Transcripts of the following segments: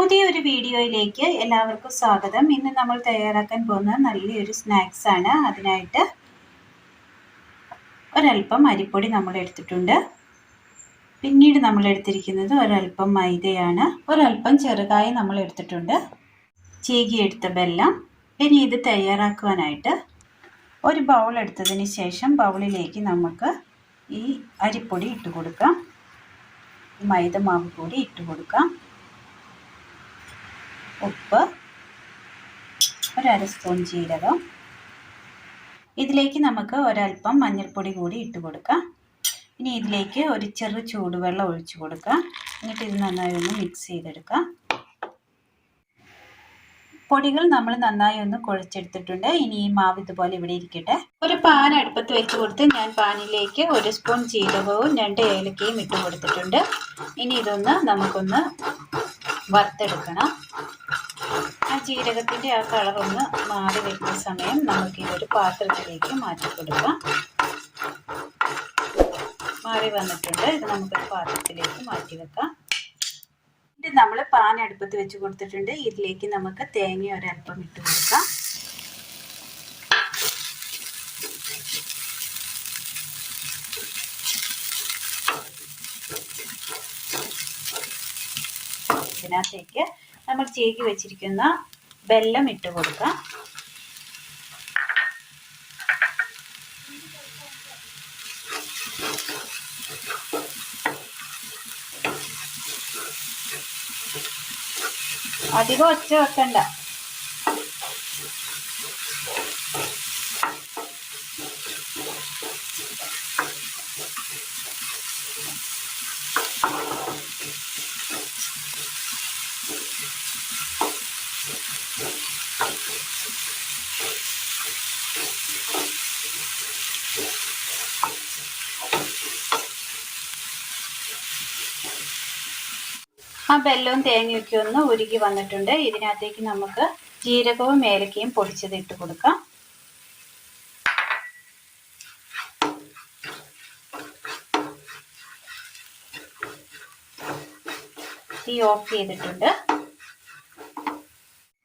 പുതിയൊരു വീഡിയോയിലേക്ക് എല്ലാവർക്കും സ്വാഗതം. ഇന്ന് നമ്മൾ തയ്യാറാക്കാൻ പോകുന്ന നല്ലൊരു സ്നാക്സ് ആണ്. അതിനായിട്ട് ഒരല്പം അരിപ്പൊടി നമ്മൾ എടുത്തിട്ടുണ്ട്. പിന്നീട് നമ്മൾ എടുത്തിരിക്കുന്നത് ഒരല്പം മൈദയാണ്. ഒരല്പം ചെറുകായ നമ്മൾ എടുത്തിട്ടുണ്ട്. ചീകിയെടുത്ത വെല്ലം. ഇനി ഇത് തയ്യാറാക്കുവാനായിട്ട് ഒരു ബൗൾ എടുത്തതിന് ശേഷം ബൗളിലേക്ക് നമുക്ക് ഈ അരിപ്പൊടി ഇട്ട് കൊടുക്കാം. മൈദ മാവ് കൂടി ഇട്ട് കൊടുക്കാം. ഉപ്പ്, ഒരര സ്പൂൺ ജീരകം. ഇതിലേക്ക് നമുക്ക് ഒരല്പം മഞ്ഞൾപ്പൊടി കൂടി ഇട്ട് കൊടുക്കാം. ഇനി ഇതിലേക്ക് ഒരു ചെറു ചൂടുവെള്ളം ഒഴിച്ചു കൊടുക്കാം. എന്നിട്ട് ഇത് നന്നായി ഒന്ന് മിക്സ് ചെയ്തെടുക്കാം. പൊടികൾ നമ്മൾ നന്നായി ഒന്ന് കുഴച്ചെടുത്തിട്ടുണ്ട്. ഇനി ഈ മാവ് ഇതുപോലെ ഇവിടെ ഇരിക്കട്ടെ. ഒരു പാൻ അടുപ്പത്ത് വെച്ച് കൊടുത്ത് ഞാൻ പാനിലേക്ക് ഒരു സ്പൂൺ ജീരകവും 2 ഏലക്കയും ഇട്ട് കൊടുത്തിട്ടുണ്ട്. ഇനി ഇതൊന്ന് നമുക്കൊന്ന് വറുത്തെടുക്കണം. ആ ജീരകത്തിൻ്റെ ആ കളറൊന്ന് മാറി വരുന്ന സമയം നമുക്ക് ഇതൊരു പാത്രത്തിലേക്ക് മാറ്റി കൊടുക്കാം. മാറി വന്നിട്ടുണ്ട്. ഇത് നമുക്കൊരു പാത്രത്തിലേക്ക് മാറ്റി വെക്കാം. ഇത് നമ്മൾ പാൻ അടുപ്പത്ത് വെച്ച് കൊടുത്തിട്ടുണ്ട്. ഇതിലേക്ക് നമുക്ക് തേങ്ങ ഒരല്പം ഇട്ട് കൊടുക്കാം. ഇതിനകത്തേക്ക് നമ്മൾ ചീകി വെച്ചിരിക്കുന്ന വെല്ലം ഇട്ട് കൊടുക്കാം. അധികം ഒച്ച വെക്കണ്ട. ആ വെല്ലവും തേങ്ങയൊക്കെ ഒന്ന് ഉരുകി വന്നിട്ടുണ്ട്. ഇതിനകത്തേക്ക് നമുക്ക് ജീരകവും ഏലക്കയും പൊടിച്ചത് ഇട്ട് കൊടുക്കാം. തീ ഓഫ് ചെയ്തിട്ടുണ്ട്.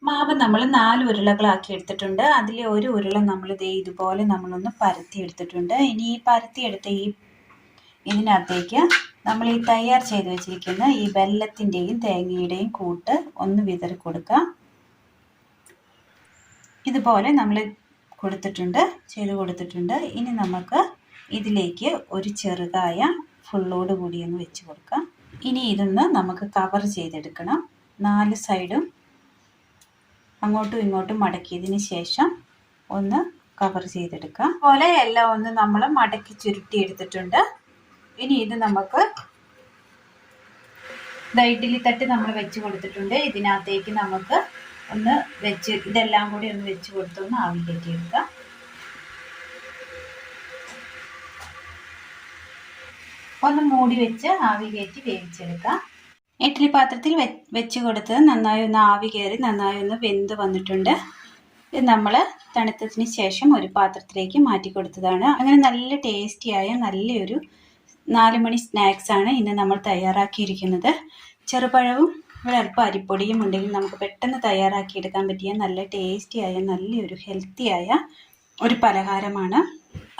മാവ് നമ്മൾ 4 ഉരുളകളാക്കി എടുത്തിട്ടുണ്ട്. അതിൽ ഒരു ഉരുള നമ്മൾ ഇതുപോലെ നമ്മളൊന്ന് പരത്തി എടുത്തിട്ടുണ്ട്. ഇനി ഈ പരത്തിയെടുത്ത ഇതിനകത്തേക്ക് നമ്മൾ ഈ തയ്യാർ ചെയ്ത് വെച്ചിരിക്കുന്ന ഈ വെല്ലത്തിൻ്റെയും തേങ്ങയുടെയും കൂട്ട് ഒന്ന് വിതറി കൊടുക്കാം. ഇതുപോലെ നമ്മൾ ചെയ്ത് കൊടുത്തിട്ടുണ്ട്. ഇനി നമുക്ക് ഇതിലേക്ക് ഒരു ചെറുകായ ഫുള്ളോട് കൂടി ഒന്ന് വെച്ച് കൊടുക്കാം. ഇനി ഇതൊന്ന് നമുക്ക് കവർ ചെയ്തെടുക്കണം. 4 സൈഡും അങ്ങോട്ടും ഇങ്ങോട്ടും മടക്കിയതിന് ശേഷം ഒന്ന് കവർ ചെയ്തെടുക്കാം. അതുപോലെ എല്ലാം ഒന്ന് നമ്മൾ മടക്കി ചുരുട്ടി എടുത്തിട്ടുണ്ട്. ഇനി ഇത് നമുക്ക് ഇഡ്ഡലി തട്ട് നമ്മൾ വെച്ച് കൊടുത്തിട്ടുണ്ട്. ഇതിനകത്തേക്ക് നമുക്ക് ഒന്ന് ഇതെല്ലാം കൂടി ഒന്ന് വെച്ച് കൊടുത്തൊന്ന് ആവി കയറ്റിയെടുക്കാം. ഒന്ന് മൂടി വെച്ച് ആവി കയറ്റി വേവിച്ചെടുക്കാം. ഇഡ്ഡലി പാത്രത്തിൽ വെച്ച് കൊടുത്ത് നന്നായി ഒന്ന് ആവി കയറി നന്നായി ഒന്ന് വെന്ത് വന്നിട്ടുണ്ട്. ഇത് നമ്മൾ തണുത്തതിന് ശേഷം ഒരു പാത്രത്തിലേക്ക് മാറ്റി കൊടുത്തതാണ്. അങ്ങനെ നല്ല ടേസ്റ്റിയായ നല്ലൊരു 4 മണി സ്നാക്സ് ആണ് ഇന്ന് നമ്മൾ തയ്യാറാക്കിയിരിക്കുന്നത്. ചെറുപഴവും ഒരല്പം അരിപ്പൊടിയും ഉണ്ടെങ്കിൽ നമുക്ക് പെട്ടെന്ന് തയ്യാറാക്കിയെടുക്കാൻ പറ്റിയ നല്ല ടേസ്റ്റിയായ നല്ലൊരു ഹെൽത്തിയായ ഒരു പലഹാരമാണ്.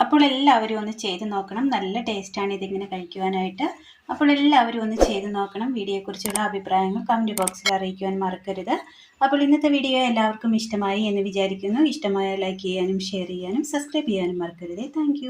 അപ്പോൾ എല്ലാവരും ഒന്ന് ചെയ്ത് നോക്കണം. നല്ല ടേസ്റ്റാണ് ഇതിങ്ങനെ കഴിക്കുവാനായിട്ട്. അപ്പോൾ എല്ലാവരും ഒന്ന് ചെയ്ത് നോക്കണം. വീഡിയോയെക്കുറിച്ചുള്ള അഭിപ്രായങ്ങൾ കമൻറ്റ് ബോക്സിൽ അറിയിക്കുവാൻ മറക്കരുത്. അപ്പോൾ ഇന്നത്തെ വീഡിയോ എല്ലാവർക്കും ഇഷ്ടമായി എന്ന് വിചാരിക്കുന്നു. ഇഷ്ടമായ ലൈക്ക് ചെയ്യാനും ഷെയർ ചെയ്യാനും സബ്സ്ക്രൈബ് ചെയ്യാനും മറക്കരുത്. താങ്ക്